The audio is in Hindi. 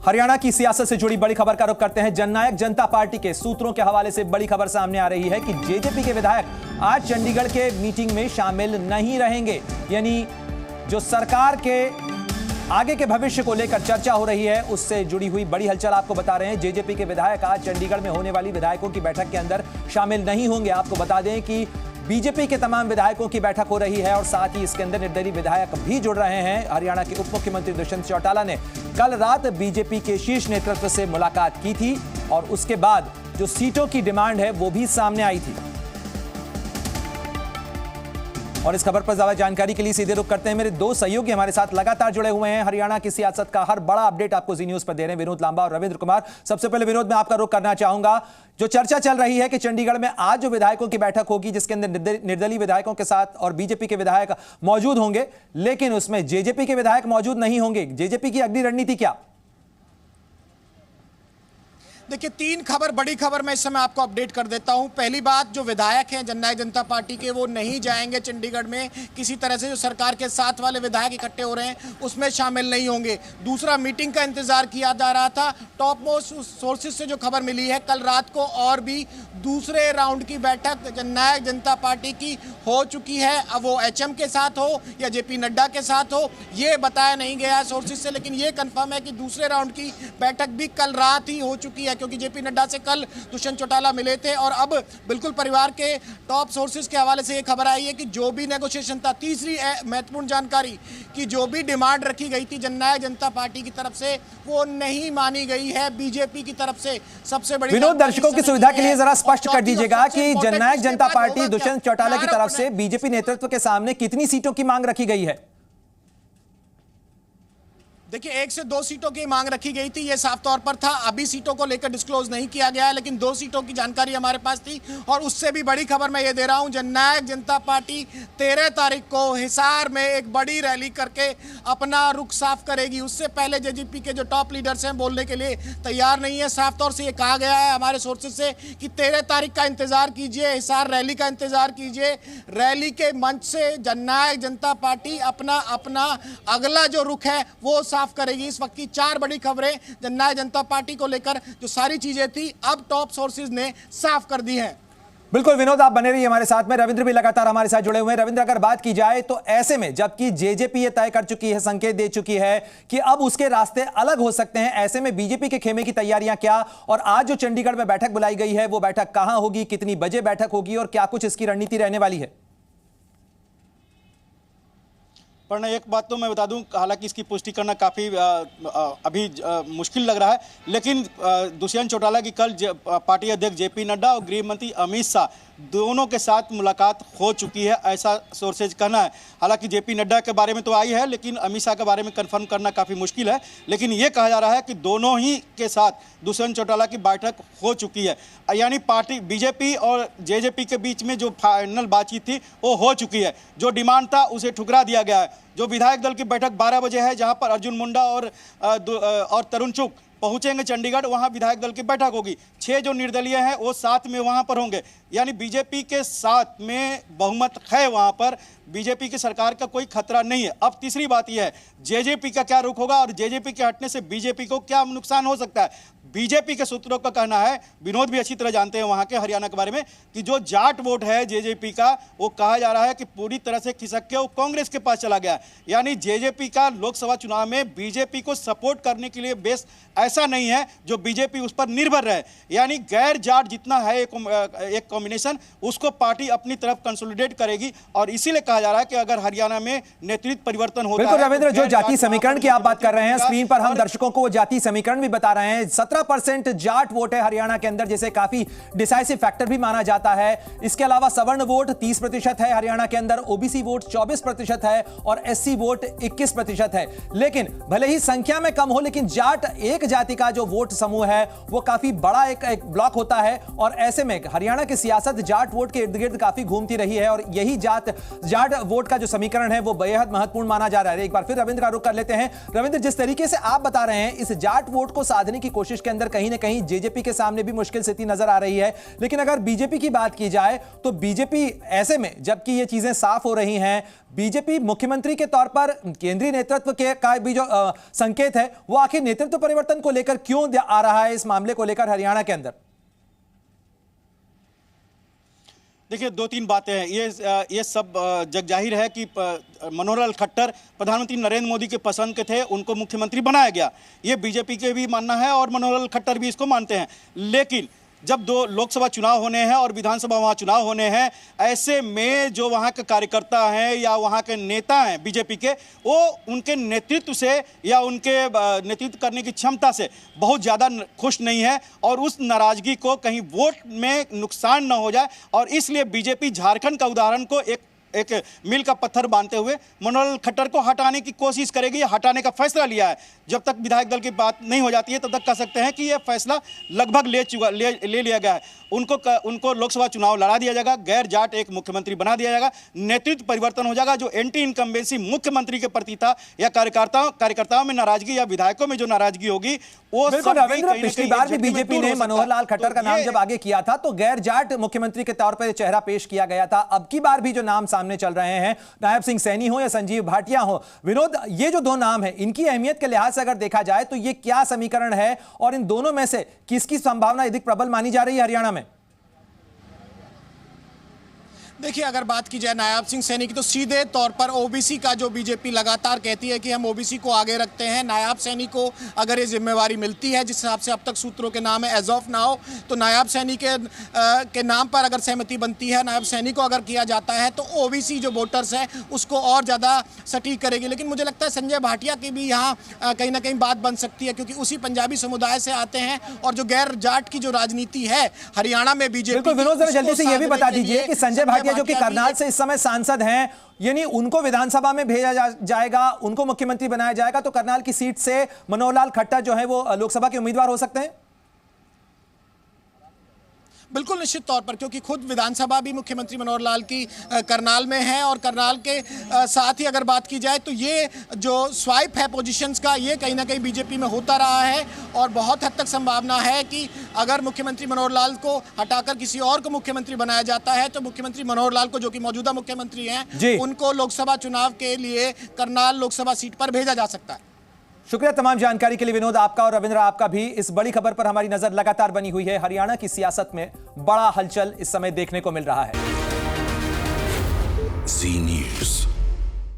हरियाणा की सियासत से जुड़ी बड़ी खबर का रुख करते हैं। जननायक जनता पार्टी के सूत्रों के हवाले से बड़ी खबर सामने आ रही है कि जेजेपी के विधायक आज चंडीगढ़ के मीटिंग में शामिल नहीं रहेंगे। यानी जो सरकार के आगे के भविष्य को लेकर चर्चा हो रही है, उससे जुड़ी हुई बड़ी हलचल आपको बता रहे हैं। जेजेपी के विधायक आज चंडीगढ़ में होने वाली विधायकों की बैठक के अंदर शामिल नहीं होंगे। आपको बता दें कि बीजेपी के तमाम विधायकों की बैठक हो रही है और साथ ही इसके अंदर निर्दलीय विधायक भी जुड़ रहे हैं। हरियाणा के उप मुख्यमंत्री दुष्यंत चौटाला ने कल रात बीजेपी के शीर्ष नेतृत्व से मुलाकात की थी और उसके बाद जो सीटों की डिमांड है वो भी सामने आई थी। और इस खबर पर ज्यादा जानकारी के लिए सीधे रुख करते हैं। मेरे दो सहयोगी हमारे साथ लगातार जुड़े हुए हैं। हरियाणा की सियासत का हर बड़ा अपडेट आपको जी न्यूज पर दे रहे हैं विनोद लांबा और रविंद्र कुमार। सबसे पहले विनोद, मैं आपका रुख करना चाहूंगा। जो चर्चा चल रही है कि चंडीगढ़ में आज जो विधायकों की बैठक होगी जिसके अंदर निर्दलीय विधायकों के साथ और बीजेपी के विधायक मौजूद होंगे, लेकिन उसमें जेजेपी के विधायक मौजूद नहीं होंगे। जेजेपी की अगली रणनीति क्या? देखिए, तीन खबर, बड़ी खबर मैं इस समय आपको अपडेट कर देता हूं। पहली बात, जो विधायक हैं जननायक जनता पार्टी के, वो नहीं जाएंगे चंडीगढ़ में। किसी तरह से जो सरकार के साथ वाले विधायक इकट्ठे हो रहे हैं उसमें शामिल नहीं होंगे। दूसरा, मीटिंग का इंतजार किया जा रहा था। टॉप मोस्ट सोर्सेज से जो खबर मिली है, कल रात को और भी दूसरे राउंड की बैठक जननायक जनता पार्टी की हो चुकी है। अब वो एचएम के साथ हो या जेपी नड्डा के साथ हो, ये बताया नहीं गया है सोर्सेज से, लेकिन ये कंफर्म है कि दूसरे राउंड की बैठक भी कल रात ही हो चुकी है, क्योंकि जेपी नड्डा से कल दुष्यंत चौटाला मिले थे। और अब बिल्कुल परिवार के टॉप सोर्सेज के हवाले से ये खबर आई है कि जो भी नेगोशिएशन था, तीसरी महत्वपूर्ण जानकारी कि जो भी डिमांड रखी गई थी जननायक जनता पार्टी की तरफ से, वो नहीं मानी गई है बीजेपी की तरफ से। सबसे बड़ी विनोद, दर्शकों की सुविधा के लिए जरा स्पष्ट कर दीजिएगा कि जननायक जनता पार्टी दुष्यंत चौटाला की तरफ से बीजेपी नेतृत्व के सामने कितनी सीटों की मांग रखी गई है? देखिए, 1 से 2 सीटों की मांग रखी गई थी, ये साफ तौर पर था। अभी सीटों को लेकर डिस्क्लोज नहीं किया गया है, लेकिन 2 सीटों की जानकारी हमारे पास थी। और उससे भी बड़ी खबर मैं ये दे रहा हूं, जननायक जनता पार्टी 13 तारीख को हिसार में एक बड़ी रैली करके अपना रुख साफ करेगी। उससे पहले जेजेपी के जो टॉप लीडर्स हैं बोलने के लिए तैयार नहीं है। साफ तौर से ये कहा गया है हमारे सोर्सेज से कि 13 तारीख का इंतजार कीजिए, हिसार रैली का इंतजार कीजिए। रैली के मंच से जननायक जनता पार्टी अपना अगला जो रुख है वो साफ करेगी। इस वक्त की 4 बड़ी खबरें जननायक जनता पार्टी को लेकर, जो सारी चीजें थी, अब टॉप सोर्सेज ने साफ कर दी हैं। बिल्कुल विनोद, आप बने रहिए हमारे साथ में। रविंद्र भी लगातार हमारे साथ जुड़े हुए हैं। रविंद्र, अगर बात की जाए तो ऐसे में जबकि जेजेपी ये तय कर चुकी है, संकेत दे चुकी है कि अब उसके रास्ते अलग हो सकते हैं, ऐसे में बीजेपी के खेमे की तैयारियां क्या, और आज जो चंडीगढ़ में बैठक बुलाई गई है वो बैठक कहां होगी, कितनी बजे बैठक होगी और क्या कुछ इसकी रणनीति रहने वाली है? पर एक बात तो मैं बता दूं, हालांकि इसकी पुष्टि करना काफ़ी अभी मुश्किल लग रहा है, लेकिन दुष्यंत चौटाला की कल पार्टी अध्यक्ष जेपी नड्डा और गृह मंत्री अमित शाह दोनों के साथ मुलाकात हो चुकी है, ऐसा सोर्सेज कहना है। हालांकि जेपी नड्डा के बारे में तो आई है, लेकिन अमित शाह के बारे में कंफर्म करना काफ़ी मुश्किल है। लेकिन ये कहा जा रहा है कि दोनों ही के साथ दुष्यंत चौटाला की बैठक हो चुकी है, यानी पार्टी बीजेपी और जेजेपी के बीच में जो फाइनल बातचीत थी वो हो चुकी है। जो डिमांड था उसे ठुकरा दिया गया है। जो विधायक दल की बैठक 12 बजे है, जहां पर अर्जुन मुंडा और तरुण चुग पहुंचेंगे चंडीगढ़, वहां विधायक दल की बैठक होगी। 6 जो निर्दलीय हैं वो साथ में वहां पर होंगे, यानी बीजेपी के साथ में बहुमत है, वहां पर बीजेपी की सरकार का कोई खतरा नहीं है। अब तीसरी बात यह है, जेजेपी का क्या रुख होगा और जेजेपी के हटने से बीजेपी को क्या नुकसान हो सकता है। बीजेपी के सूत्रों का कहना है, विनोद भी अच्छी तरह जानते हैं वहां के हरियाणा के बारे में, कि जो जाट वोट है जेजेपी का, वो कहा जा रहा है कि पूरी तरह से खिसक के वो कांग्रेस के पास चला गया। यानी जेजेपी का लोकसभा चुनाव में बीजेपी को सपोर्ट करने के लिए बेस ऐसा नहीं है जो बीजेपी उस पर निर्भर रहे। यानी गैर जाट जितना है एक कॉम्बिनेशन, उसको पार्टी अपनी तरफ कंसोलिडेट करेगी। और इसीलिए कहा जा रहा है कि अगर हरियाणा में नेतृत्व परिवर्तन होता है, रविंद्र, जो जाति समीकरण की आप बात कर रहे हैं, स्क्रीन पर हम दर्शकों को वो जाति समीकरण भी बता रहे हैं। 17% जाट वोट है हरियाणा के अंदर, जिसे काफी डिसाइसिव फैक्टर भी माना जाता है। इसके अलावा सवर्ण वोट 30% है हरियाणा के अंदर, ओबीसी वोट 24% है और एससी वोट 21% है। लेकिन भले ही संख्या में कम हो, लेकिन जाट एक जाति का जो वोट समूह है वो काफी बड़ा एक ब्लॉक होता है। और ऐसे में हरियाणा की सियासत जाट वोट के इर्द गिर्द काफी घूमती रही है और यही जाट वोट का जो समीकरण है वो बेहद महत्वपूर्ण माना जा रहा है। एक बार फिर रविंद्र का रुख कर लेते हैं। रविंद्र, जिस तरीके से आप बता रहे हैं, इस जाट वोट को साधने की कोशिश के अंदर कहीं ना कहीं जेजेपी के सामने भी मुश्किल स्थिति नजर आ रही है। लेकिन अगर बीजेपी की बात की जाए तो बीजेपी ऐसे में, जबकि ये चीजें साफ हो रही हैं, बीजेपी मुख्यमंत्री के तौर पर केंद्रीय नेतृत्व के का भी जो संकेत है वो आखिर नेतृत्व परिवर्तन को लेकर क्यों आ रहा है इस मामले को लेकर हरियाणा के अंदर? देखिए, दो तीन बातें हैं। ये सब जग जाहिर है कि मनोहर लाल खट्टर प्रधानमंत्री नरेंद्र मोदी के पसंद के थे, उनको मुख्यमंत्री बनाया गया। ये बीजेपी के भी मानना है और मनोहर लाल खट्टर भी इसको मानते हैं। लेकिन जब दो लोकसभा चुनाव होने हैं और विधानसभा वहाँ चुनाव होने हैं, ऐसे में जो वहाँ के कार्यकर्ता हैं या वहाँ के नेता हैं बीजेपी के, वो उनके नेतृत्व से या उनके नेतृत्व करने की क्षमता से बहुत ज़्यादा खुश नहीं है और उस नाराज़गी को कहीं वोट में नुकसान न हो जाए, और इसलिए बीजेपी झारखंड का उदाहरण को एक मील का पत्थर बांधते हुए मनोहर लाल खट्टर को हटाने की कोशिश करेगी, हटाने का फैसला लिया है। जब तक विधायक दल की बात नहीं हो जाती है तब तक कह सकते हैं कि यह फैसला लगभग ले लिया गया है। उनको लोकसभा चुनाव लड़ा दिया जाएगा, गैर जाट एक मुख्यमंत्री बना दिया जाएगा, नेतृत्व परिवर्तन हो जाएगा। जो एंटी इनकम्बेंसी मुख्यमंत्री के प्रति था या कार्यकर्ताओं में नाराजगी या विधायकों में जो नाराजगी होगी वो रविंद्र, पिछली बार भी बीजेपी ने मनोहर लाल खट्टर का नाम जब आगे किया था तो गैर जाट मुख्यमंत्री के तौर पर चेहरा पेश किया गया था। अब की बार भी जो नाम सामने चल रहे हैं, नायब सिंह सैनी हो या संजीव भाटिया हो, विनोद, ये जो दो नाम है इनकी अहमियत के लिहाज से अगर देखा जाए तो ये क्या समीकरण है और इन दोनों में से किसकी संभावना अधिक प्रबल मानी जा रही है हरियाणा में? देखिए, अगर बात की जाए नायब सिंह सैनी की तो सीधे तौर पर ओबीसी का जो बीजेपी लगातार कहती है कि हम ओबीसी को आगे रखते हैं, नायब सैनी को अगर ये जिम्मेवारी मिलती है, जिस हिसाब से अब तक सूत्रों के नाम है एज ऑफ नाउ, तो नायब सैनी के नाम पर अगर सहमति बनती है, नायब सैनी को अगर किया जाता है तो ओबीसी जो वोटर्स है उसको और ज़्यादा सटीक करेगी। लेकिन मुझे लगता है संजय भाटिया की भी यहाँ कहीं ना कहीं बात बन सकती है, क्योंकि उसी पंजाबी समुदाय से आते हैं और जो गैर जाट की जो राजनीति है हरियाणा में बीजेपी। बिल्कुल विनोद, जरा जल्दी से ये भी बता दीजिए कि संजय भाटिया जो कि करनाल से इस समय सांसद हैं, यानी उनको विधानसभा में भेजा जाएगा, उनको मुख्यमंत्री बनाया जाएगा, तो करनाल की सीट से मनोहर लाल खट्टर जो है वो लोकसभा के उम्मीदवार हो सकते हैं? बिल्कुल निश्चित तौर पर, क्योंकि खुद विधानसभा भी मुख्यमंत्री मनोहर लाल की करनाल में है और करनाल के साथ ही अगर बात की जाए तो ये जो स्वाइप है पोजीशंस का, ये कहीं ना कहीं बीजेपी में होता रहा है और बहुत हद तक संभावना है कि अगर मुख्यमंत्री मनोहर लाल को हटाकर किसी और को मुख्यमंत्री बनाया जाता है तो मुख्यमंत्री मनोहर लाल को, जो कि मौजूदा मुख्यमंत्री हैं, उनको लोकसभा चुनाव के लिए करनाल लोकसभा सीट पर भेजा जा सकता है। शुक्रिया तमाम जानकारी के लिए विनोद, आपका और रविंद्र आपका भी। इस बड़ी खबर पर हमारी नजर लगातार बनी हुई है। हरियाणा की सियासत में बड़ा हलचल इस समय देखने को मिल रहा है।